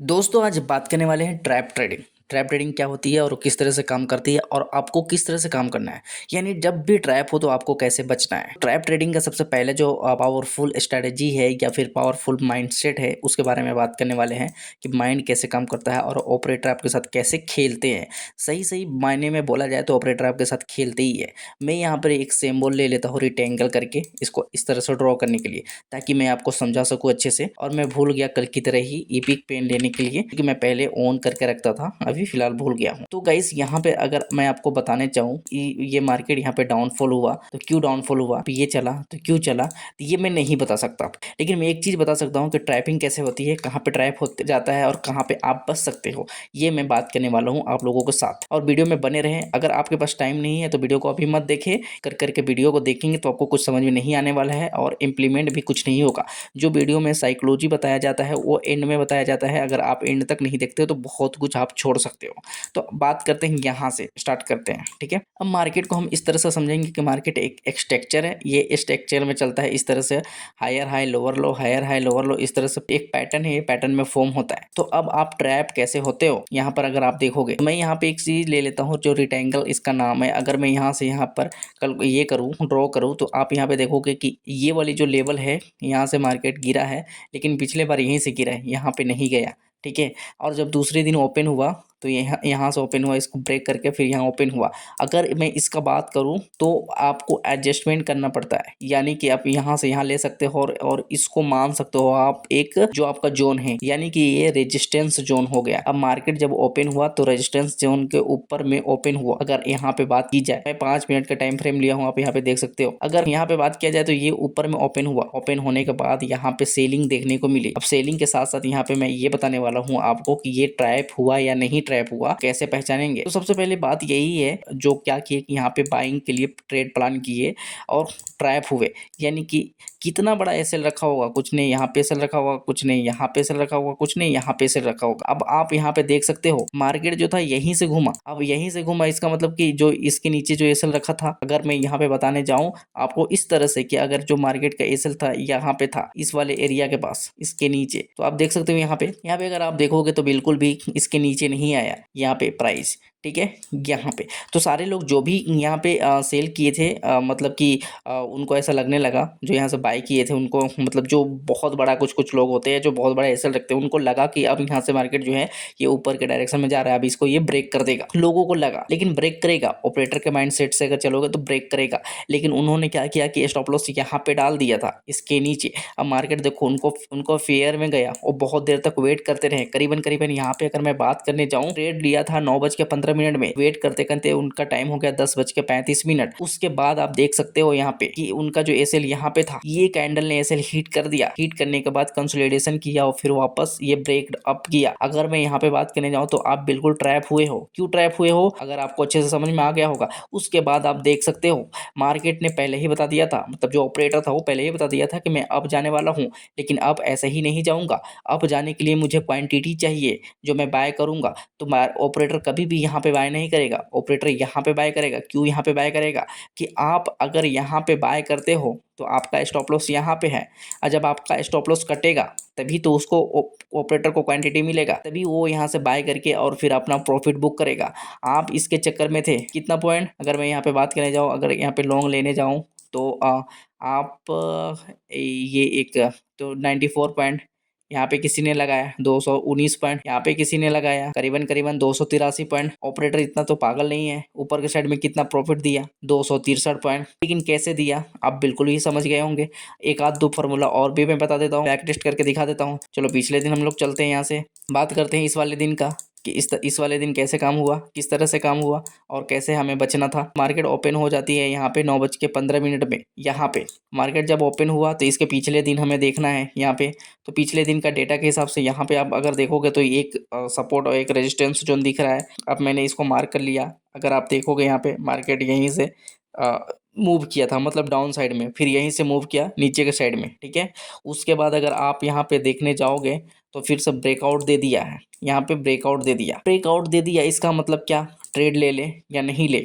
दोस्तों आज बात करने वाले हैं ट्रैप ट्रेडिंग। ट्रैप ट्रेडिंग क्या होती है और किस तरह से काम करती है और आपको किस तरह से काम करना है, यानी जब भी ट्रैप हो तो आपको कैसे बचना है। ट्रैप ट्रेडिंग का सबसे पहले जो पावरफुल स्ट्रेटजी है या फिर पावरफुल माइंडसेट है उसके बारे में बात करने वाले हैं कि माइंड कैसे काम करता है और ऑपरेटर आपके साथ कैसे खेलते हैं। सही सही मायने में बोला जाए तो ऑपरेटर आपके साथ खेलते ही है। मैं यहाँ पर एक सिंबल ले लेता हूँ रिटेंगल करके, इसको इस तरह से ड्रॉ करने के लिए ताकि मैं आपको समझा सकूँ अच्छे से। और मैं भूल गया कल की तरह ही ईपिक पेन लेने के लिए, क्योंकि मैं पहले ऑन करके रखता था, अभी फिलहाल भूल गया हूँ। तो गाइस यहाँ पे अगर मैं आपको बताने चाहूँ ये मार्केट यहाँ पे डाउनफॉल हुआ तो क्यों डाउनफॉल हुआ, ये चला तो क्यों चला, तो ये मैं नहीं बता सकता। लेकिन मैं एक चीज़ बता सकता हूँ कि ट्रैपिंग कैसे होती है, कहाँ पे ट्रैप होते जाता है और कहाँ पे आप बच सकते हो, ये मैं बात करने वाला हूँ आप लोगों के साथ। और वीडियो में बने रहें। अगर आपके पास टाइम नहीं है तो वीडियो को अभी मत देखें, कर करके वीडियो को देखेंगे तो आपको कुछ समझ में नहीं आने वाला है और इम्प्लीमेंट भी कुछ नहीं होगा। जो वीडियो में साइकोलॉजी बताया जाता है वो एंड में बताया जाता है, अगर आप एंड तक नहीं देखते हो तो बहुत कुछ आप छोड़ सकते हो। तो बात करते हैं, यहाँ से स्टार्ट करते हैं, ठीक है। अब मार्केट को हम इस तरह से समझेंगे कि मार्केट एक स्ट्रक्चर है, ये स्ट्रक्चर में चलता है इस तरह से, higher high lower low, higher high lower low, इस तरह से एक पैटर्न है, ये पैटर्न में फॉर्म होता है। तो अब आप ट्रैप कैसे होते हो यहाँ पर अगर आप देखोगे तो मैं यहाँ पे एक चीज ले लेता हूँ जो रिटेंगल इसका नाम है। अगर मैं यहाँ से यहाँ पर कल ये करूँ, ड्रॉ करूँ, तो आप यहाँ पे देखोगे कि ये वाली जो लेवल है यहाँ से मार्केट गिरा है, लेकिन पिछले बार यहीं से गिरा है, यहाँ पे नहीं गया, ठीक है। और जब दूसरे दिन ओपन हुआ तो यहाँ से ओपन हुआ, इसको ब्रेक करके फिर यहाँ ओपन हुआ। अगर मैं इसका बात करूँ तो आपको एडजस्टमेंट करना पड़ता है, यानी कि आप यहाँ से यहाँ ले सकते हो और इसको मान सकते हो आप एक जो आपका जोन है, यानी कि ये रेजिस्टेंस जोन हो गया। अब मार्केट जब ओपन हुआ तो रेजिस्टेंस जोन के ऊपर में ओपन हुआ। अगर यहाँ पे बात की जाए, मैं 5 मिनट का टाइम फ्रेम लिया हूँ, आप यहाँ पे देख सकते हो। अगर यहाँ पे बात किया जाए तो ये ऊपर में ओपन हुआ, ओपन होने के बाद यहाँ पे सेलिंग देखने को मिली। अब सेलिंग के साथ साथ यहाँ पे मैं ये बताने वाला हूँ आपको कि ये ट्रैप हुआ या नहीं ट्रैप हुआ, कैसे पहचानेंगे। तो सबसे पहले बात यही है, जो क्या किए कि यहाँ पे बाइंग के लिए ट्रेड प्लान किए और ट्रैप हुए, यानी कि कितना बड़ा एसएल रखा होगा, कुछ नहीं, यहाँ पे एसएल रखा होगा, कुछ नहीं, यहाँ पे एसएल रखा होगा, कुछ नहीं, यहाँ पे एसएल रखा होगा। अब आप यहाँ पे देख सकते हो मार्केट जो था यहीं से घूमा। अब यहीं से घूमा, इसका मतलब कि जो इसके नीचे जो एसएल रखा था, अगर मैं यहाँ पे बताने जाऊँ आपको इस तरह से कि अगर जो मार्केट का एसएल था यहाँ पे था, इस वाले एरिया के पास, इसके नीचे, तो आप देख सकते हो यहाँ पे अगर आप देखोगे तो बिल्कुल भी इसके नीचे नहीं आया यहाँ पे प्राइस, ठीक है। यहाँ पे तो सारे लोग जो भी यहाँ पे सेल किए थे, मतलब कि उनको ऐसा लगने लगा, जो यहाँ से बाय किए थे उनको, मतलब जो बहुत बड़ा कुछ लोग होते हैं जो बहुत बड़ा एसएल रखते हैं, उनको लगा कि अब यहाँ से मार्केट जो है ये ऊपर के डायरेक्शन में जा रहा है, अब इसको ये ब्रेक कर देगा, लोगों को लगा। लेकिन ब्रेक करेगा, ऑपरेटर के माइंड सेट से अगर चलोगे तो ब्रेक करेगा। लेकिन उन्होंने क्या किया कि स्टॉप लॉस यहाँ पे डाल दिया था इसके नीचे। अब मार्केट देखो उनको फेयर में गया और बहुत देर तक वेट करते रहे, करीबन करीबन यहाँ पे अगर मैं बात करने जाऊँ, ट्रेड लिया था 9:15 में, वेट करते करते उनका टाइम हो गया 10:35। उसके बाद आप देख सकते हो यहाँ पे कि उनका जो एसएल यहाँ पे था, ये कैंडल ने एसएल हिट कर दिया। हिट करने के बाद कंसोलिडेशन किया और फिर वापस ये ब्रेक अप किया। अगर मैं यहाँ पे बात करने जाऊँ तो आप बिल्कुल ट्रैप हुए हो। क्यों ट्रैप हुए हो, अगर आपको अच्छे से समझ में आ गया होगा। उसके बाद आप देख सकते हो मार्केट ने पहले ही बता दिया था, मतलब जो ऑपरेटर था वो पहले ही बता दिया था कि मैं अब जाने वाला हूँ, लेकिन अब ऐसे ही नहीं जाऊंगा। अब जाने के लिए मुझे क्वांटिटी चाहिए जो मैं बाय करूंगा। तो ऑपरेटर कभी भी यहाँ पे बाय नहीं करेगा, ऑपरेटर यहाँ पे बाय करेगा। क्यों यहाँ पे बाय करेगा कि आप अगर यहाँ पे बाय करते हो तो आपका स्टॉप लॉस यहाँ पे है, और जब आपका स्टॉप लॉस कटेगा तभी तो उसको ऑपरेटर को क्वांटिटी मिलेगा, तभी वो यहाँ से बाय करके और फिर अपना प्रॉफिट बुक करेगा। आप इसके चक्कर में थे कितना पॉइंट, अगर मैं यहाँ पे बात करने जाऊँ, अगर यहाँ पे लॉन्ग लेने जाऊँ तो आप ये एक तो 94 पॉइंट यहाँ पे किसी ने लगाया, 219 पॉइंट यहाँ पे किसी ने लगाया, करीबन करीबन 283 पॉइंट। ऑपरेटर इतना तो पागल नहीं है, ऊपर के साइड में कितना प्रॉफिट दिया, 263 पॉइंट। लेकिन कैसे दिया आप बिल्कुल ही समझ गए होंगे। एक आध दो फार्मूला और भी मैं बता देता हूँ, बैक टेस्ट करके दिखा देता हूँ। चलो पिछले दिन हम लोग चलते हैं, यहाँ से बात करते हैं इस वाले दिन का कि इस वाले दिन कैसे काम हुआ, किस तरह से काम हुआ और कैसे हमें बचना था। मार्केट ओपन हो जाती है यहाँ पे 9:15 में। यहाँ पे मार्केट जब ओपन हुआ तो इसके पिछले दिन हमें देखना है यहाँ पे। तो पिछले दिन का डेटा के हिसाब से यहाँ पे आप अगर देखोगे तो एक सपोर्ट और एक रेजिस्टेंस जोन दिख रहा है। अब मैंने इसको मार्क कर लिया। अगर आप देखोगे यहाँ पे मार्केट यहीं से मूव किया था, मतलब डाउन साइड में, फिर यहीं से मूव किया नीचे के साइड में, ठीक है। उसके बाद अगर आप यहाँ पे देखने जाओगे तो फिर से ब्रेकआउट दे दिया है, यहाँ पे ब्रेकआउट दे दिया। ब्रेकआउट दे दिया इसका मतलब क्या, ट्रेड ले ले या नहीं ले।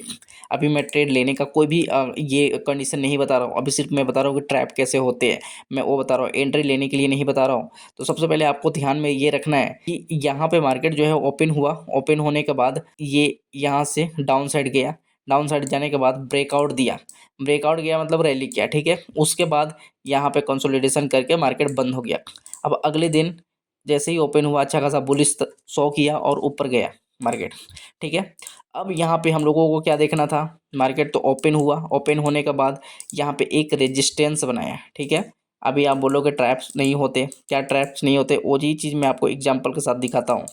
अभी मैं ट्रेड लेने का कोई भी ये कंडीशन नहीं बता रहा हूँ, अभी सिर्फ मैं बता रहा हूँ कि ट्रैप कैसे होते हैं, मैं वो बता रहा हूँ, एंट्री लेने के लिए नहीं बता रहा हूँ। तो सबसे पहले आपको ध्यान में ये रखना है कि यहाँ पे मार्केट जो है ओपन हुआ, ओपन होने के बाद ये यहाँ से डाउन साइड गया, डाउन साइड जाने के बाद ब्रेकआउट दिया, ब्रेकआउट गया मतलब रैली किया, ठीक है। उसके बाद यहाँ पे कंसोलिडेशन करके मार्केट बंद हो गया। अब अगले दिन जैसे ही ओपन हुआ अच्छा खासा बुलिश शो किया और ऊपर गया मार्केट, ठीक है। अब यहाँ पे हम लोगों को क्या देखना था, मार्केट तो ओपन हुआ, ओपन होने के बाद यहाँ पे एक रेजिस्टेंस बनाया, ठीक है। अभी आप बोलोगे ट्रैप्स नहीं होते, क्या ट्रैप्स नहीं होते, वो जी चीज़ मैं आपको एग्जांपल के साथ दिखाता हूँ।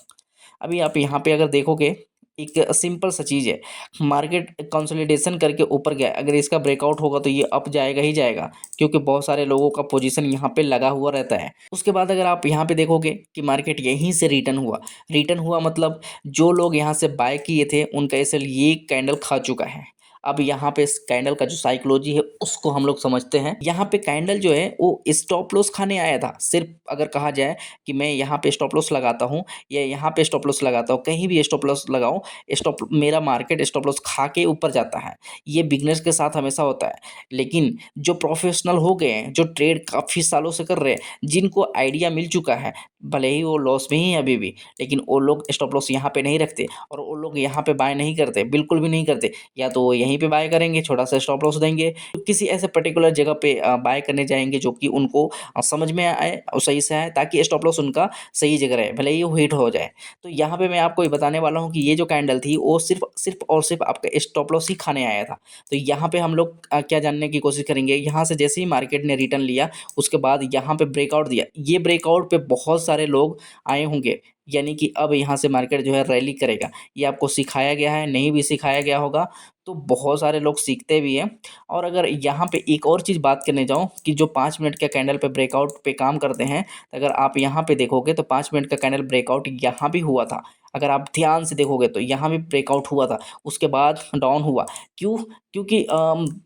अभी आप यहाँ पे अगर देखोगे एक सिंपल सा चीज़ है, मार्केट कंसोलिडेशन करके ऊपर गया, अगर इसका ब्रेकआउट होगा तो ये अप जाएगा ही जाएगा, क्योंकि बहुत सारे लोगों का पोजीशन यहाँ पे लगा हुआ रहता है। उसके बाद अगर आप यहाँ पे देखोगे कि मार्केट यहीं से रिटर्न हुआ, रिटर्न हुआ मतलब जो लोग यहाँ से बाय किए थे उनका एसएल ये कैंडल खा चुका है। अब यहाँ पे इस कैंडल का जो साइकोलॉजी है उसको हम लोग समझते हैं। यहाँ पे कैंडल जो है वो स्टॉप लॉस खाने आया था, सिर्फ अगर कहा जाए कि मैं यहाँ पे स्टॉप लॉस लगाता हूँ या यहाँ पे स्टॉप लॉस लगाता हूँ, कहीं भी स्टॉप लॉस लगाऊं, स्टॉप मेरा मार्केट स्टॉप लॉस खा के ऊपर जाता है। ये बिगनर्स के साथ हमेशा होता है, लेकिन जो प्रोफेशनल हो गए हैं, जो ट्रेड काफ़ी सालों से कर रहे हैं, जिनको आइडिया मिल चुका है, भले ही वो लॉस में ही है अभी भी, लेकिन वो लोग स्टॉप लॉस यहाँ पे नहीं रखते और वो लोग यहाँ पे बाय नहीं करते, बिल्कुल भी नहीं करते। या तो वो यहीं पे बाय करेंगे, छोटा सा स्टॉप लॉस देंगे, तो किसी ऐसे पर्टिकुलर जगह पे बाय करने जाएंगे जो कि उनको समझ में आए और सही से आए, ताकि स्टॉप लॉस उनका सही जगह रहे, भले ही वो हिट हो जाए। तो यहाँ पे मैं आपको ये बताने वाला हूँ कि ये जो कैंडल थी वो सिर्फ सिर्फ और सिर्फ आपका स्टॉप लॉस ही खाने आया था। तो यहाँ पे हम लोग क्या जानने की कोशिश करेंगे, यहाँ से जैसे ही मार्केट ने रिटर्न लिया उसके बाद यहाँ पे ब्रेकआउट दिया, ये ब्रेकआउट पे बहुत सारे लोग आए होंगे, यानी कि अब यहाँ से मार्केट जो है रैली करेगा। ये आपको सिखाया गया है, नहीं भी सिखाया गया होगा तो बहुत सारे लोग सीखते भी हैं। और अगर यहाँ पे एक और चीज़ बात करने जाऊँ कि जो 5 मिनट के कैंडल पे ब्रेकआउट पे काम करते हैं, अगर आप यहाँ पे देखोगे तो 5 मिनट का कैंडल ब्रेकआउट यहाँ भी हुआ था। अगर आप ध्यान से देखोगे तो यहाँ भी ब्रेकआउट हुआ था, उसके बाद डाउन हुआ। क्यों? क्योंकि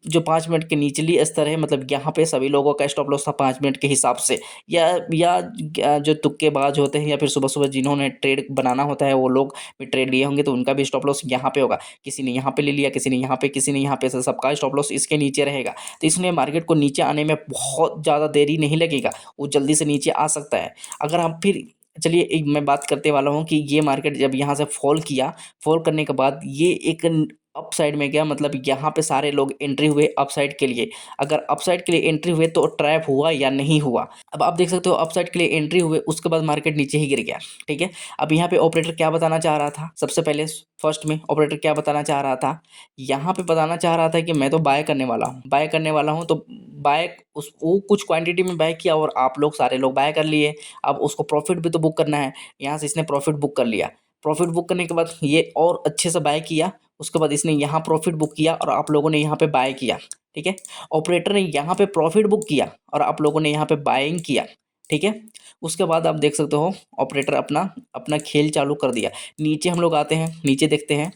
जो 5 मिनट के निचली स्तर है, मतलब यहाँ पे सभी लोगों का स्टॉप लॉस था 5 मिनट के हिसाब से, या जो तुक्केबाज होते हैं या फिर सुबह सुबह जिन्होंने ट्रेड बनाना होता है वो लोग भी ट्रेड लिए होंगे, तो उनका भी स्टॉप लॉस यहाँ पे होगा। किसी ने यहाँ पे ले लिया, किसी ने यहाँ पे, किसी ने यहाँ पे, सबका स्टॉप लॉस इसके नीचे रहेगा। तो इसलिए मार्केट को नीचे आने में बहुत ज़्यादा देरी नहीं लगेगा, वो जल्दी से नीचे आ सकता है। अगर हम फिर चलिए एक मैं बात करते वाला हूँ कि ये मार्केट जब यहाँ से फॉल किया, फॉल करने के बाद ये एक अप साइड में गया, मतलब यहाँ पे सारे लोग एंट्री हुए अप साइड के लिए। अगर अप साइड के लिए एंट्री हुए तो ट्रैप हुआ या नहीं हुआ। अब आप देख सकते हो अप साइड के लिए एंट्री हुए, उसके बाद मार्केट नीचे ही गिर गया, ठीक है। अब यहाँ पे ऑपरेटर क्या बताना चाह रहा था, सबसे पहले फर्स्ट में ऑपरेटर क्या बताना चाह रहा था, यहाँ पे बताना चाह रहा था कि मैं तो बाय करने वाला हूँ, बाय करने वाला हूँ, तो बाय उस वो कुछ क्वांटिटी में बाय किया और आप लोग सारे लोग बाय कर लिए। अब उसको प्रॉफिट भी तो बुक करना है, यहाँ से इसने प्रॉफिट बुक कर लिया। प्रॉफिट बुक करने के बाद ये और अच्छे से बाय किया, उसके बाद इसने यहाँ प्रॉफिट बुक किया और आप लोगों ने यहाँ पे बाय किया, ठीक है। ऑपरेटर ने यहाँ पे प्रॉफिट बुक किया और आप लोगों ने यहाँ पे बाइंग किया, ठीक है। उसके बाद आप देख सकते हो ऑपरेटर अपना अपना खेल चालू कर दिया। नीचे हम लोग आते हैं, नीचे देखते हैं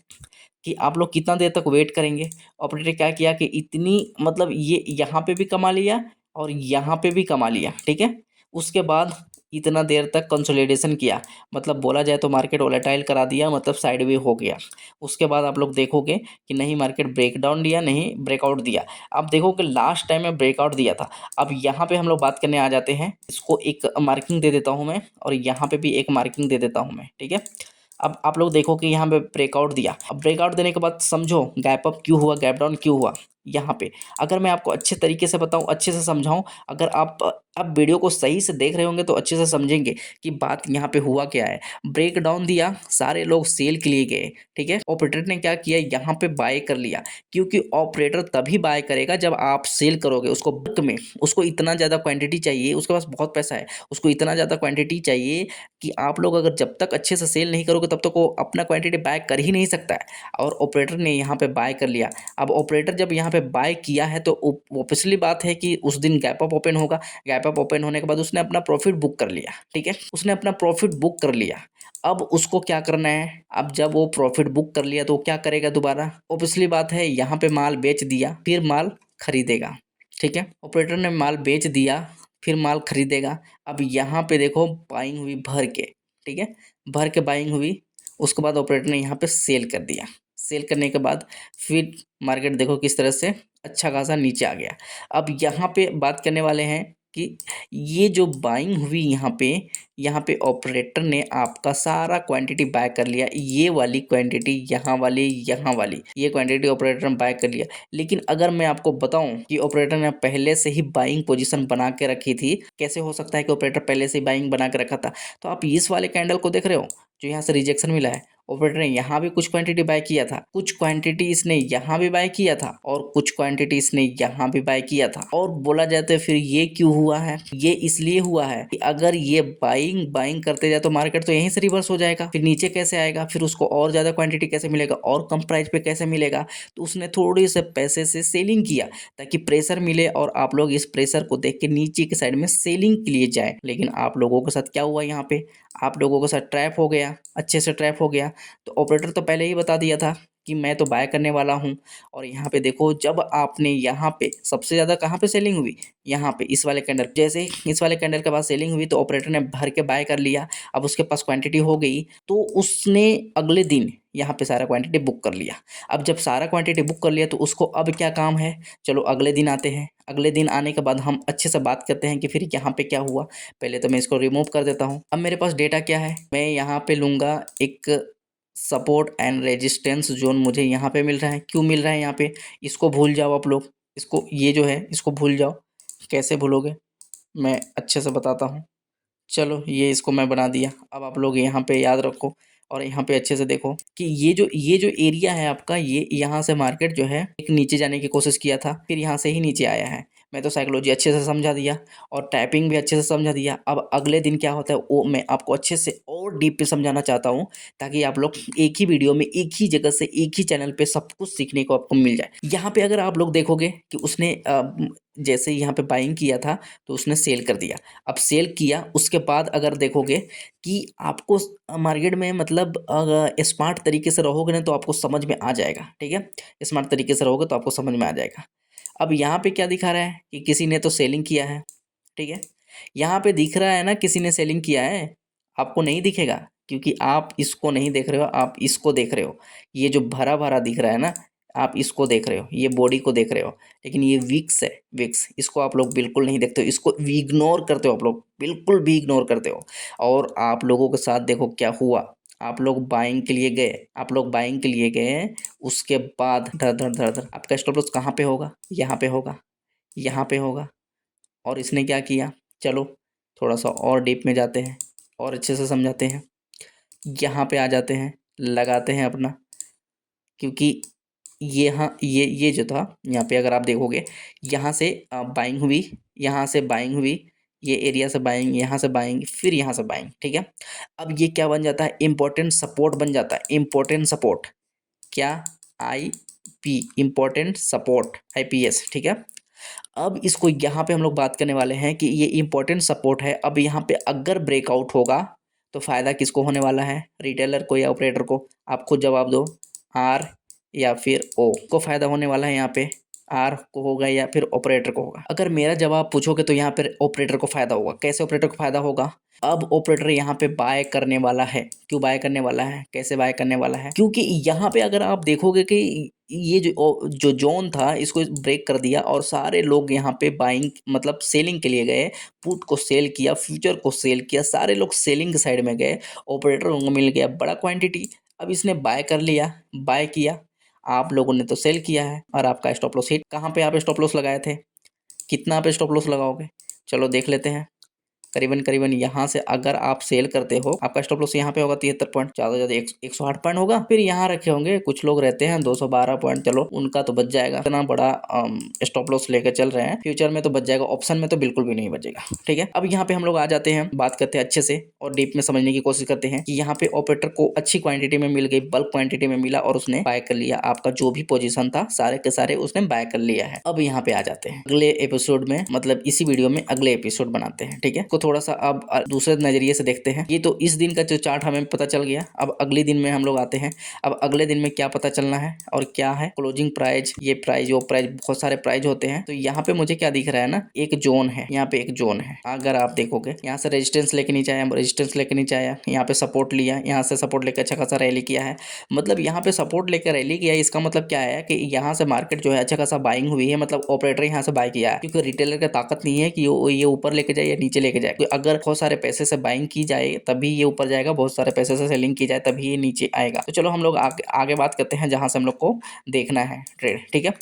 कि आप लोग कितना देर तक वेट करेंगे। ऑपरेटर क्या किया कि इतनी, मतलब ये यहाँ पे भी कमा लिया और यहाँ पे भी कमा लिया, ठीक है। उसके बाद इतना देर तक कंसोलिडेशन किया, मतलब बोला जाए तो मार्केट वोलेटाइल करा दिया, मतलब साइडवे हो गया। उसके बाद आप लोग देखोगे कि नहीं मार्केट ब्रेकडाउन दिया, नहीं ब्रेकआउट दिया। आप देखोगे लास्ट टाइम में ब्रेकआउट दिया था। अब यहाँ पे हम लोग बात करने आ जाते हैं, इसको एक मार्किंग दे देता हूँ मैं और यहाँ पे भी एक मार्किंग दे देता हूँ मैं, ठीक है। अब आप लोग देखो कि यहाँ पे ब्रेकआउट दिया, अब ब्रेकआउट देने के बाद समझो गैप अप क्यों हुआ, गैप डाउन क्यों हुआ। यहाँ पे अगर मैं आपको अच्छे तरीके से बताऊँ, अच्छे से समझाऊँ, अगर आप वीडियो को सही से देख रहे होंगे तो अच्छे से समझेंगे कि बात यहाँ पे हुआ क्या है। ब्रेक डाउन दिया, सारे लोग सेल के लिए गए, ठीक है। ऑपरेटर ने क्या किया, यहाँ पे बाय कर लिया, क्योंकि ऑपरेटर तभी बाय करेगा जब आप सेल करोगे। उसको बल्क में, उसको इतना ज़्यादा क्वांटिटी चाहिए, उसके पास बहुत पैसा है, उसको इतना ज़्यादा क्वांटिटी चाहिए कि आप लोग अगर जब तक अच्छे से सेल नहीं करोगे तब तक वो अपना क्वांटिटी बाय कर ही नहीं सकता है। और ऑपरेटर ने यहाँ पे बाय कर लिया। अब ऑपरेटर जब यहाँ पे बाय किया है तो ऑब्वियसली बात है कि उस दिन गैप अप ओपन होगा। गैप अप ओपन होने के बाद उसने अपना प्रॉफिट बुक कर लिया, ठीक है, उसने अपना प्रॉफिट बुक कर लिया। अब उसको क्या करना है, अब जब वो प्रॉफिट बुक कर लिया तो क्या करेगा दोबारा, ऑब्वियसली बात है यहाँ पे माल बेच दिया फिर माल खरीदेगा, ठीक है। ऑपरेटर ने माल बेच दिया फिर माल खरीदेगा। अब यहाँ पे देखो बाइंग हुई भर के, ठीक है, भर के बाइंग हुई। उसके बाद ऑपरेटर ने यहाँ पे सेल कर दिया, सेल करने के बाद फिर मार्केट देखो किस तरह से अच्छा खासा नीचे आ गया। अब यहाँ पे बात करने वाले हैं कि ये जो बाइंग हुई यहाँ पे ऑपरेटर ने आपका सारा क्वांटिटी बाय कर लिया, ये वाली क्वांटिटी, यहाँ वाली ये क्वांटिटी ऑपरेटर ने बाय कर लिया। लेकिन अगर मैं आपको बताऊं कि ऑपरेटर ने पहले से ही बाइंग पोजीशन बना के रखी थी, कैसे हो सकता है कि ऑपरेटर पहले से ही बाइंग बना के रखा था? तो आप इस वाले कैंडल को देख रहे हो जो यहाँ से रिजेक्शन मिला है, ऑपरेटर ने यहाँ भी कुछ क्वांटिटी बाय किया था, कुछ क्वांटिटी इसने यहाँ भी बाय किया था और कुछ क्वांटिटी इसने यहाँ भी बाय किया था। और बोला जाए तो फिर ये क्यों हुआ है? ये इसलिए हुआ है कि अगर ये बाइंग करते जाए तो मार्केट तो यहीं से रिवर्स हो जाएगा, फिर नीचे कैसे आएगा, फिर उसको और ज़्यादा क्वांटिटी कैसे मिलेगा और कम प्राइस पे कैसे मिलेगा? तो उसने थोड़े से पैसे से सेलिंग किया ताकि प्रेशर मिले और आप लोग इस प्रेशर को देख के नीचे की साइड में सेलिंग के लिए जाए। लेकिन आप लोगों के साथ क्या हुआ? यहाँ पे आप लोगों के साथ ट्रैप हो गया, अच्छे से ट्रैप हो गया। तो ऑपरेटर तो पहले ही बता दिया था कि मैं तो बाय करने वाला हूं। और यहाँ पे देखो, जब आपने यहाँ पे सबसे ज़्यादा कहाँ पे सेलिंग हुई? यहाँ पे इस वाले कैंडल, जैसे ही इस वाले कैंडल के बाद सेलिंग हुई तो ऑपरेटर ने भर के बाय कर लिया। अब उसके पास क्वांटिटी हो गई तो उसने अगले दिन यहाँ पे सारा क्वांटिटी बुक कर लिया। अब जब सारा क्वांटिटी बुक कर लिया तो उसको अब क्या काम है? चलो अगले दिन आते हैं। अगले दिन आने के बाद हम अच्छे से बात करते हैं कि फिर यहाँ पे क्या हुआ। पहले तो मैं इसको रिमूव कर देता हूँ। अब मेरे पास डेटा क्या है, मैं यहाँ पे लूँगा एक सपोर्ट एंड रेजिस्टेंस जोन, मुझे यहाँ पे मिल रहा है। क्यों मिल रहा है यहाँ पे? इसको भूल जाओ आप लोग, इसको, ये जो है इसको भूल जाओ। कैसे भूलोगे, मैं अच्छे से बताता हूँ। चलो ये इसको मैं बना दिया। अब आप लोग यहाँ पे याद रखो और यहाँ पे अच्छे से देखो कि ये जो एरिया है आपका, ये यहाँ से मार्केट जो है एक नीचे जाने की कोशिश किया था, फिर यहाँ से ही नीचे आया है। मैं तो साइकोलॉजी अच्छे से समझा दिया और टाइपिंग भी अच्छे से समझा दिया। अब अगले दिन क्या होता है वो मैं आपको अच्छे से और डीप पे समझाना चाहता हूँ, ताकि आप लोग एक ही वीडियो में एक ही जगह से एक ही चैनल पे सब कुछ सीखने को आपको मिल जाए। यहाँ पे अगर आप लोग देखोगे कि उसने जैसे यहाँ पे बाइंग किया था तो उसने सेल कर दिया। अब सेल किया उसके बाद अगर देखोगे कि आपको मार्केट में, मतलब अगर स्मार्ट तरीके से रहोगे ना तो आपको समझ में आ जाएगा। ठीक है, स्मार्ट तरीके से रहोगे तो आपको समझ में आ जाएगा। अब यहाँ पे क्या दिखा रहा है कि किसी ने तो सेलिंग किया है। ठीक है, यहाँ पे दिख रहा है ना किसी ने सेलिंग किया है। आपको नहीं दिखेगा क्योंकि आप इसको नहीं देख रहे हो, आप इसको देख रहे हो। ये जो भरा भरा दिख रहा है ना, आप इसको देख रहे हो, ये बॉडी को देख रहे हो। लेकिन ये विक्स है, विक्स, इसको आप लोग बिल्कुल नहीं देखते हो, इसको इग्नोर करते हो आप लोग, बिल्कुल भी इग्नोर करते हो। और आप लोगों के साथ देखो क्या हुआ। आप लोग बाइंग के लिए गए, आप लोग बाइंग के लिए गए, उसके बाद धर धर धर धर आपका स्टॉप लॉस कहाँ पे होगा? यहाँ पे होगा, यहाँ पे होगा। और इसने क्या किया? चलो थोड़ा सा और डीप में जाते हैं और अच्छे से समझाते हैं। यहाँ पे आ जाते हैं, लगाते हैं अपना, क्योंकि यहाँ ये जो था, यहाँ पे अगर आप देखोगे यहाँ से बाइंग हुई, यहाँ से बाइंग हुई, ये एरिया से बाइंग, यहाँ से बाइंग, फिर यहाँ से बाइंग। ठीक है, अब ये क्या बन जाता है? इम्पोर्टेंट सपोर्ट बन जाता है। इम्पोर्टेंट सपोर्ट क्या? IP, important support, IPS। ठीक है, अब इसको यहाँ पे हम लोग बात करने वाले हैं कि ये इम्पोर्टेंट सपोर्ट है। अब यहाँ पे अगर ब्रेकआउट होगा तो फ़ायदा किसको होने वाला है? रिटेलर को या ऑपरेटर को? आप खुद जवाब दो, R या फिर O को फ़ायदा होने वाला है? यहाँ पे R को होगा या फिर ऑपरेटर को होगा? अगर मेरा जवाब पूछोगे तो यहाँ पर ऑपरेटर को फ़ायदा होगा। कैसे ऑपरेटर को फ़ायदा होगा? अब ऑपरेटर यहाँ पे बाय करने वाला है। क्यों बाय करने वाला है? कैसे बाय करने वाला है? क्योंकि यहाँ पे अगर आप देखोगे कि ये जो जोन था इसको ब्रेक कर दिया और सारे लोग यहाँ पे बाइंग, मतलब सेलिंग के लिए गए। पुट को सेल किया, फ्यूचर को सेल किया, सारे लोग सेलिंग के साइड में गए। ऑपरेटर को मिल गया बड़ा क्वांटिटी। अब इसने बाय कर लिया, बाय किया, आप लोगों ने तो सेल किया है और आपका स्टॉप लॉस हिट। कहाँ पे आप स्टॉप लॉस लगाए थे? कितना आप स्टॉप लॉस लगाओगे? चलो देख लेते हैं। करीबन यहाँ से अगर आप सेल करते हो, आपका स्टॉप लॉस यहाँ पे होगा 73 पॉइंट, ज़्यादा से ज़्यादा 108 पॉइंट होगा। फिर यहाँ रखे होंगे कुछ लोग रहते हैं 212 पॉइंट, चलो उनका तो बच जाएगा। इतना बड़ा स्टॉप लॉस लेकर चल रहे हैं, फ्यूचर में तो बच जाएगा, ऑप्शन में तो बिल्कुल भी नहीं बचेगा। ठीक है, अब यहाँ पे हम लोग आ जाते हैं, बात करते हैं अच्छे से और डीप में समझने की कोशिश करते हैं कि यहाँ पे ऑपरेटर को अच्छी क्वांटिटी में मिल गई, बल्क क्वांटिटी में मिला और उसने बाय कर लिया। आपका जो भी पोजीशन था सारे के सारे उसने बाय कर लिया है। अब यहाँ पे आ जाते हैं अगले एपिसोड में, मतलब इसी वीडियो में अगले एपिसोड बनाते हैं। ठीक है, इसको थोड़ा सा अब दूसरे नजरिए से देखते हैं। ये तो इस दिन का जो चार्ट हमें पता चल गया। अब अगले दिन में हम लोग आते हैं। अब अगले दिन में क्या पता चलना है और क्या है क्लोजिंग प्राइस, ये प्राइस वो प्राइस, बहुत सारे प्राइस होते हैं। तो यहाँ पे मुझे क्या दिख रहा है ना, एक जोन है, यहाँ पे एक जोन है। अगर आप देखोगे यहाँ से रेजिस्टेंस लेके नीचे आया, रेजिस्टेंस लेके नीचे आया, यहाँ पे सपोर्ट लिया, यहाँ से सपोर्ट लेकर अच्छा खासा रैली किया है। मतलब यहाँ पे सपोर्ट लेकर रैली किया है, इसका मतलब क्या है कि यहाँ से मार्केट जो है अच्छा खासा बाइंग हुई है। मतलब ऑपरेटर यहाँ से बाय किया है, क्योंकि रिटेलर का ताकत नहीं है कि ये ऊपर लेके जाए या नीचे लेके जाए। अगर बहुत सारे पैसे से बाइंग की जाए तभी ये ऊपर जाएगा, बहुत सारे पैसे से सेलिंग की जाए तभी ये नीचे आएगा। तो चलो हम लोग आगे बात करते हैं जहां से हम लोग को देखना है ट्रेड। ठीक है,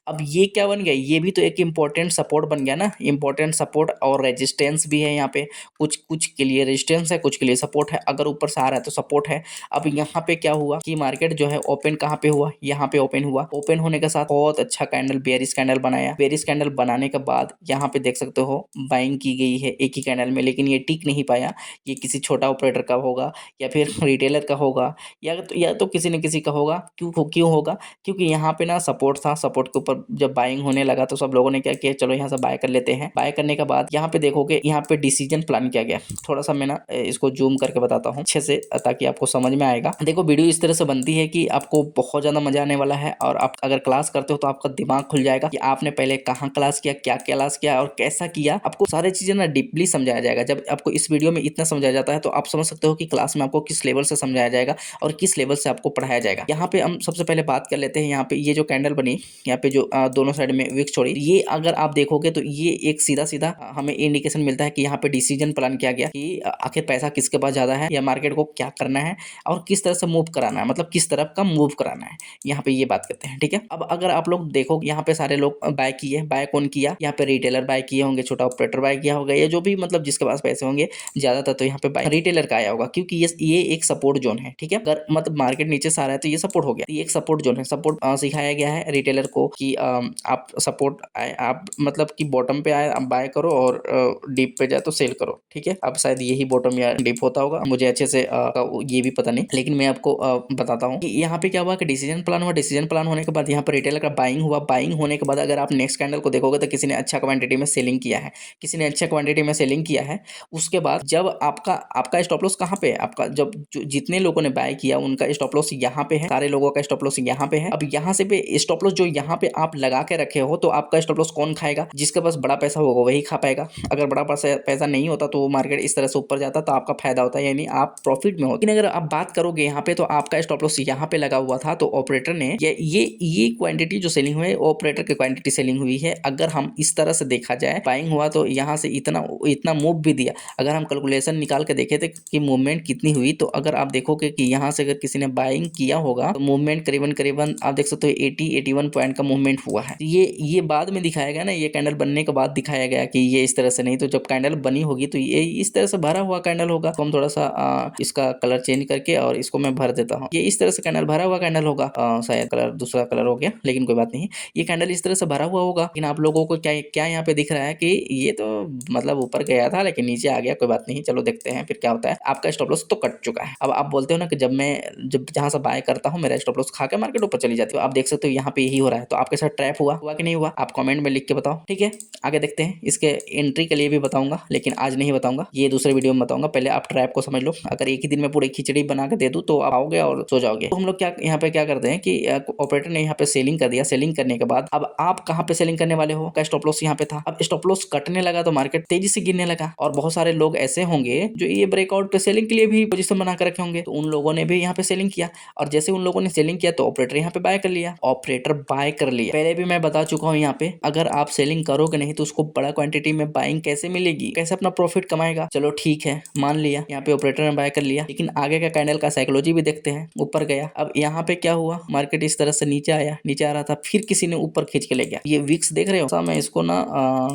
अब ये क्या बन गया, ये भी तो एक इंपॉर्टेंट सपोर्ट बन गया ना, इंपॉर्टेंट सपोर्ट और रेजिस्टेंस भी है। यहाँ पे कुछ कुछ के लिए रेजिस्टेंस है, कुछ के लिए सपोर्ट है। अगर ऊपर से आ रहा है तो सपोर्ट है। अब यहाँ पे क्या हुआ कि मार्केट जो है ओपन कहाँ पे हुआ, यहाँ पे ओपन हुआ। ओपन होने के साथ बहुत अच्छा कैंडल, बेयरिश कैंडल बनाया। बेयरिश कैंडल बनाने के बाद यहाँ पे देख सकते हो बाइंग की गई है एक ही कैंडल में, लेकिन ये टिक नहीं पाया। ये किसी छोटा ऑपरेटर का होगा या फिर रिटेलर का होगा या तो किसी न किसी का होगा। क्यों होगा, क्योंकि यहाँ पे ना सपोर्ट था। सपोर्ट के ऊपर जब बाइंग होने लगा तो सब लोगों ने क्या किया, चलो यहाँ से बाय कर लेते हैं। बाय करने के बाद यहाँ पे देखोगे यहाँ पे डिसीजन प्लान किया गया। थोड़ा सा मैं ना इसको जूम करके बताता हूँ अच्छे से, ताकि आपको समझ में आएगा। देखो वीडियो इस तरह से बनती है कि आपको बहुत ज्यादा मजा आने वाला है, और आप अगर क्लास करते हो तो आपका दिमाग खुल जाएगा कि आपने पहले कहाँ क्लास किया, क्या क्लास किया और कैसा किया। आपको सारी चीजें ना डीपली समझाया जाएगा। जब आपको इस वीडियो में इतना समझाया जाता है तो आप समझ सकते हो कि क्लास में आपको किस लेवल से समझाया जाएगा और किस लेवल से आपको पढ़ाया जाएगा। यहाँ पे हम सबसे पहले बात कर लेते हैं। यहाँ पे ये जो कैंडल बनी, यहाँ पे जो दोनों साइड में विक्स छोड़ी, ये अगर आप देखोगे तो ये एक सीधा सीधा हमें इंडिकेशन मिलता है कि यहाँ पे डिसीजन प्लान किया गया कि आखिर पैसा किसके पास ज्यादा है या मार्केट को क्या करना है और किस तरह से मूव कराना है, मतलब किस तरफ का मूव कराना है। यहाँ पे ये बात करते हैं। ठीक है, अब अगर आप लोग देखो यहाँ पे सारे लोग बाय किए। बाय कौन किया, यहाँ पे रिटेलर बाय किए होंगे, छोटा ऑपरेटर बाय किया होगा, या जो भी मतलब जिसके पास पैसे होंगे ज्यादातर तो यहाँ पे बाय रिटेलर का आया होगा, क्योंकि ये एक सपोर्ट जोन है। ठीक है, अगर मतलब मार्केट नीचे से आ रहा है तो ये सपोर्ट हो गया, ये एक सपोर्ट जोन है। सपोर्ट सिखाया गया है रिटेलर को कि आप सपोर्ट आए, आप मतलब कि बॉटम पे आए आप बाय करो और डीप पे जाए तो सेल करो। ठीक है, अब शायद यही बॉटम या डीप होता होगा, मुझे अच्छे से ये भी पता नहीं, लेकिन मैं आपको बताता हूँ कि यहाँ पे क्या हुआ कि डिसीजन प्लान हुआ। डिसीजन प्लान होने के बाद यहाँ पर रिटेलर का बाइंग हुआ। बाइंग होने के बाद अगर आप नेक्स्ट कैंडल को देखोगे तो किसी ने अच्छा क्वांटिटी में सेलिंग किया है, किसी ने अच्छा क्वांटिटी में सेलिंग किया है। उसके बाद जब आपका स्टॉप लॉस कहाँ पे है, आपका जब जितने लोगों ने बाय किया उनका स्टॉप लॉस यहाँ पे है, सारे लोगों का स्टॉप लॉस यहाँ पे है। अब यहाँ से पे स्टॉप लॉस जो यहाँ पे आप लगा के रखे हो, तो आपका स्टॉप लॉस कौन खाएगा, जिसके पास बड़ा पैसा होगा वही खा पाएगा। अगर बड़ा पैसा नहीं होता तो मार्केट इस तरह से ऊपर जाता तो आपका फायदा होता है, यानी आप प्रॉफिट में हो। लेकिन अगर आप बात करोगे यहाँ पे तो आपका स्टॉप लॉस यहाँ पे लगा हुआ था, तो ऑपरेटर ने ये क्वांटिटी जो सेलिंग हुई है ऑपरेटर की क्वांटिटी सेलिंग हुई है। अगर हम इस तरह से देखा जाए, बाइंग हुआ तो यहाँ से इतना मूव भी दिया। अगर हम कैलकुलेशन निकाल के देखे थे कि मूवमेंट कितनी हुई, तो अगर आप देखोगे कि यहाँ से अगर किसी ने बाइंग किया होगा तो मूवमेंट करीबन आप देख सकते हो 81 पॉइंट का मूवमेंट हुआ है। ये बाद में दिखाया गया ना, ये कैंडल बनने के बाद दिखाया गया कि ये इस तरह से नहीं, तो जब कैंडल बनी होगी तो ये इस तरह से भरा हुआ कैंडल होगा। तो हम थोड़ा सा इसका कलर चेंज करके और इसको मैं भर देता हूँ। ये इस तरह से कैंडल भरा हुआ कैंडल होगा। शायद कलर दूसरा कलर हो गया, लेकिन कोई बात नहीं, ये कैंडल इस तरह से भरा हुआ होगा। लेकिन आप लोगों को क्या यहाँ पे दिख रहा है कि ये तो मतलब ऊपर गया था लेकिन नीचे आ गया। कोई बात नहीं, चलो देखते हैं फिर क्या होता है। आपका स्टॉप लॉस तो कट चुका है। अब आप बोलते हो ना कि जब जहां से बाय करता हूँ मेरा स्टॉप लॉस खा के मार्केट ऊपर चली जाती है। आप देख सकते हो यहाँ पे यही हो रहा है। तो आपके साथ ट्रैप हुआ कि नहीं हुआ, आप कमेंट में लिख के बताओ। ठीक है, आगे देखते हैं। इसके एंट्री के लिए भी बताऊंगा, लेकिन आज नहीं बताऊंगा, ये दूसरे वीडियो में बताऊंगा। पहले आप ट्रैप को समझ लो। अगर एक ही दिन में पूरी खिचड़ी बना के दे दूं तो आप आओगे और सो जाओगे। तो हम लोग यहाँ पे क्या करते हैं कि ऑपरेटर ने यहाँ पे सेलिंग कर दिया। सेलिंग करने के बाद अब आप कहाँ पे सेलिंग करने वाले हो, का स्टॉप लॉस यहाँ पे था। अब स्टॉप लॉस कटने लगा तो मार्केट तेजी से गिरने लगा, और बहुत सारे लोग ऐसे होंगे जो ये ब्रेकआउट पे सेलिंग के लिए भी पोजीशन बना कर रखे होंगे। तो उन लोगों ने भी यहाँ पे सेलिंग किया, और जैसे उन लोगों ने सेलिंग किया तो ऑपरेटर यहाँ पे बाय कर लिया। ऑपरेटर बाय कर लिया, पहले भी मैं बता चुका हूँ यहाँ पे, अगर आप सेलिंग करोगे नहीं तो उसको बड़ा क्वांटिटी में बाइंग कैसे मिलेगी, कैसे अपना प्रॉफिट कमाएगा। चलो ठीक है, मान लिया यहाँ पे ऑपरेटर ने बाय कर लिया, लेकिन आगे का कैंडल का साइकोलॉजी भी देखते हैं। ऊपर गया, अब यहाँ पे क्या हुआ, मार्केट इस तरह से नीचे आया, नीचे आ रहा था, फिर किसी ने ऊपर खींच के ले गया। ये विक्स देख रहे हो, मैं इसको ना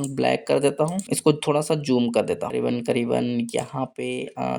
ब्लैक कर देता हूँ, इसको थोड़ा सा जूम कर देता हूँ, करीबन यहाँ पे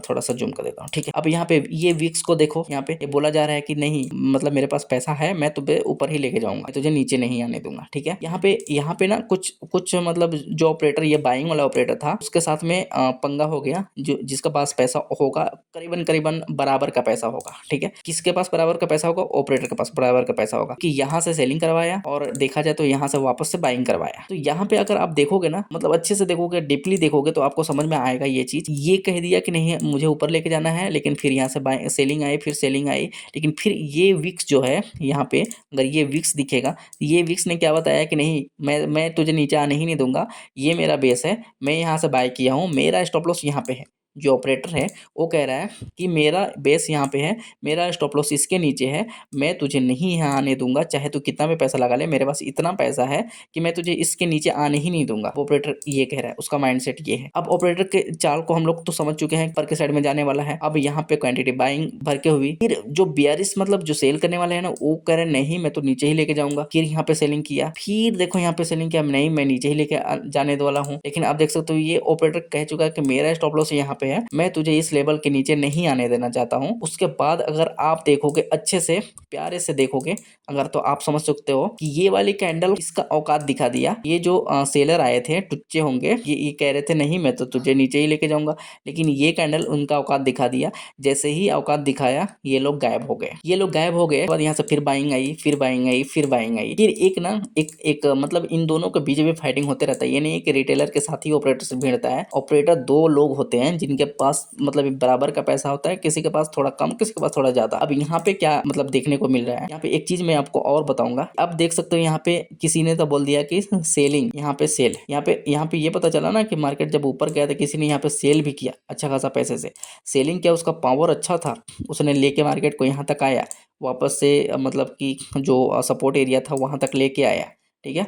थोड़ा सा जूम कर देता हूँ। ठीक है, अब यहाँ पे ये विक्स को देखो, यहाँ पे ये बोला जा रहा है कि नहीं, मतलब मेरे पास पैसा है, मैं तुझे ऊपर ही लेके जाऊंगा, तुझे नीचे नहीं आने दूंगा। ठीक है, यहाँ पे ना कुछ कुछ मतलब जो ऑपरेटर, ये बाइंग वाला ऑपरेटर था, उसके साथ में पंगा हो गया। जो जिसका पास पैसा होगा करीबन करीबन बराबर का पैसा होगा। ठीक है, किसके पास बराबर का पैसा होगा? ऑपरेटर के पास बराबर का पैसा होगा कि यहाँ से सेलिंग करवाया और देखा जाए तो यहाँ से वापस से बाइंग करवाया। तो यहाँ पे अगर आप देखोगे ना, मतलब अच्छे से देखोगे, डीपली देखोगे, तो आपको समझ में आएगा ये चीज। ये कह दिया कि नहीं मुझे ऊपर लेके जाना है, लेकिन फिर यहाँ से सेलिंग आई, फिर सेलिंग आई, लेकिन फिर ये विक्स जो है यहाँ पे, अगर ये विक्स दिखेगा, ये विक्स ने क्या बताया कि नहीं मैं तुझे नीचे आने ही नहीं दूंगा, ये मेरा बेस है, मैं यहाँ से बाय किया हूँ, मेरा स्टॉप लॉस यहाँ पे है। जो ऑपरेटर है वो कह रहा है कि मेरा बेस यहाँ पे है, मेरा स्टॉप लॉस इसके नीचे है, मैं तुझे नहीं यहाँ आने दूंगा, चाहे तू कितना भी पैसा लगा ले, मेरे पास इतना पैसा है कि मैं तुझे इसके नीचे आने ही नहीं दूंगा। ऑपरेटर ये कह रहा है, उसका माइंडसेट ये है। अब ऑपरेटर के चाल को हम लोग तो समझ चुके हैं, ऊपर के साइड में जाने वाला है। अब यहाँ पे क्वांटिटी बाइंग भर के हुई, फिर जो बियरिश मतलब जो सेल करने वाले हैं ना, वो कह रहे नहीं मैं तो नीचे ही लेके जाऊंगा। फिर यहाँ पे सेलिंग किया, फिर देखो यहाँ पे सेलिंग किया, नहीं मैं नीचे ही लेके जाने वाला हूँ। लेकिन आप देख सकते हो ये ऑपरेटर कह चुका है कि मेरा स्टॉप लॉस यहाँ पे है, मैं तुझे इस लेवल के नीचे नहीं आने देना चाहता हूँ। उसके बाद अगर आप देखोगे अच्छे से, प्यारे से देखोगे अगर, तो आप समझ सकते हो कि ये वाली कैंडल इसका औकात दिखा दिया। ये जो सेलर आए थे टुच्चे होंगे, ये कह रहे थे नहीं मैं तो तुझे नीचे ही लेके जाऊंगा, लेकिन ये कैंडल उनका औकात दिखा दिया। जैसे ही औकात दिखाया ये लोग गायब हो गए। ये लोग गायब हो गए, बाद यहाँ से फिर बाइंग आई, फिर बाइंग आई, फिर बाइंग आई। फिर एक ना एक मतलब इन दोनों के बीच में फाइटिंग होते रहता है। ये नहीं कि रिटेलर के साथ ही ऑपरेटर से भिड़ता है। ऑपरेटर दो लोग होते हैं जिनके पास मतलब बराबर का पैसा होता है, किसी के पास थोड़ा कम, किसी के पास थोड़ा ज्यादा। अब यहाँ पे क्या मतलब देखने को मिल रहा है, यहाँ पे एक चीज मैं आपको और बताऊंगा। अब देख सकते हो यहाँ पे किसी ने तो बोल दिया कि सेलिंग, यहाँ पे सेल, यहाँ पे ये पता चला ना कि मार्केट जब ऊपर गया था किसी ने यहाँ पे सेल भी किया अच्छा खासा पैसे से। सेलिंग क्या, उसका पावर अच्छा था, उसने लेके मार्केट को यहाँ तक आया, वापस से मतलब कि जो सपोर्ट एरिया था वहां तक लेके आया। ठीक है,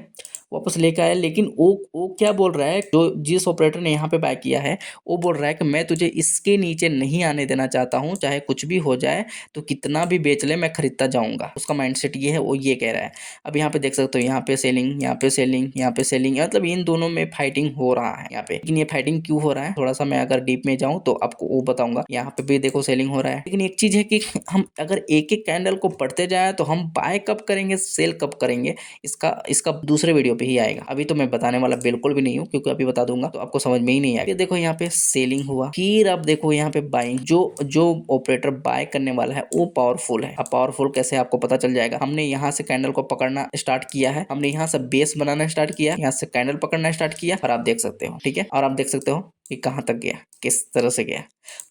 वापस लेके आया। लेकिन वो क्या बोल रहा है, जो जिस ऑपरेटर ने यहाँ पे बाय किया है, वो बोल रहा है कि मैं तुझे इसके नीचे नहीं आने देना चाहता हूँ, चाहे कुछ भी हो जाए, तो कितना भी बेच ले मैं खरीदता जाऊंगा। उसका माइंडसेट ये है, वो ये कह रहा है। अब यहाँ पे देख सकते हो, यहाँ पे सेलिंग, यहाँ पे सेलिंग, यहाँ पे सेलिंग, मतलब इन दोनों में फाइटिंग हो रहा है यहाँ पे। लेकिन ये फाइटिंग क्यों हो रहा है, थोड़ा सा मैं अगर डीप में जाऊँ तो आपको वो बताऊंगा। यहाँ पे भी देखो सेलिंग हो रहा है, लेकिन एक चीज है कि हम अगर एक एक कैंडल को पढ़ते जाए तो हम बाय कब करेंगे, सेल कब करेंगे, इसका इसका दूसरे वीडियो पे ही आएगा। अभी तो मैं बताने वाला बिल्कुल भी नहीं हूँ, क्योंकि अभी बता दूंगा तो आपको समझ में ही नहीं आएगा। देखो यहाँ पे सेलिंग हुआ, फिर अब देखो यहाँ पे बाइंग। जो ऑपरेटर बाय करने वाला है वो पावरफुल है। अब पावरफुल कैसे आपको पता चल जाएगा, हमने यहाँ से कैंडल को पकड़ना स्टार्ट किया है, हमने यहाँ से बेस बनाना स्टार्ट किया, यहाँ से कैंडल पकड़ना स्टार्ट किया, और आप देख सकते हो। ठीक है, और आप देख सकते हो कि कहाँ तक गया, किस तरह से गया।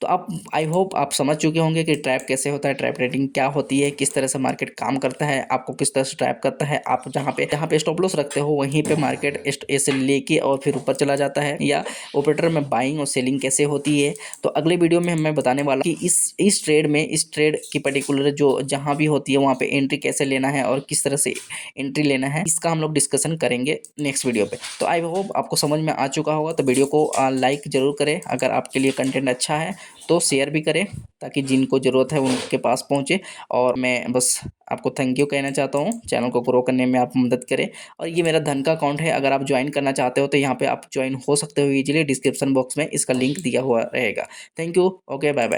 तो आप आई होप आप समझ चुके होंगे कि ट्रैप कैसे होता है, ट्रैप रेटिंग क्या होती है, किस तरह से मार्केट काम करता है, आपको किस तरह से ट्रैप करता है। आप जहाँ पे स्टॉप लॉस रखते हो वहीं पे मार्केट ऐसे लेके और फिर ऊपर चला जाता है, या ऑपरेटर में बाइंग और सेलिंग कैसे होती है। तो अगले वीडियो में मैं बताने वाला कि इस ट्रेड की पर्टिकुलर जो जहाँ भी होती है वहाँ पे एंट्री कैसे लेना है और किस तरह से एंट्री लेना है, इसका हम लोग डिस्कशन करेंगे नेक्स्ट वीडियो पे। तो आई होप आपको समझ में आ चुका होगा। तो वीडियो को लाइक जरूर करें, अगर आपके लिए कंटेंट अच्छा है तो शेयर भी करें, ताकि जिनको ज़रूरत है उनके पास पहुंचे। और मैं बस आपको थैंक यू कहना चाहता हूं, चैनल को ग्रो करने में आप मदद करें। और ये मेरा धन का अकाउंट है, अगर आप ज्वाइन करना चाहते हो तो यहाँ पे आप ज्वाइन हो सकते हो इजीली, डिस्क्रिप्शन बॉक्स में इसका लिंक दिया हुआ रहेगा। Thank you, okay, bye bye.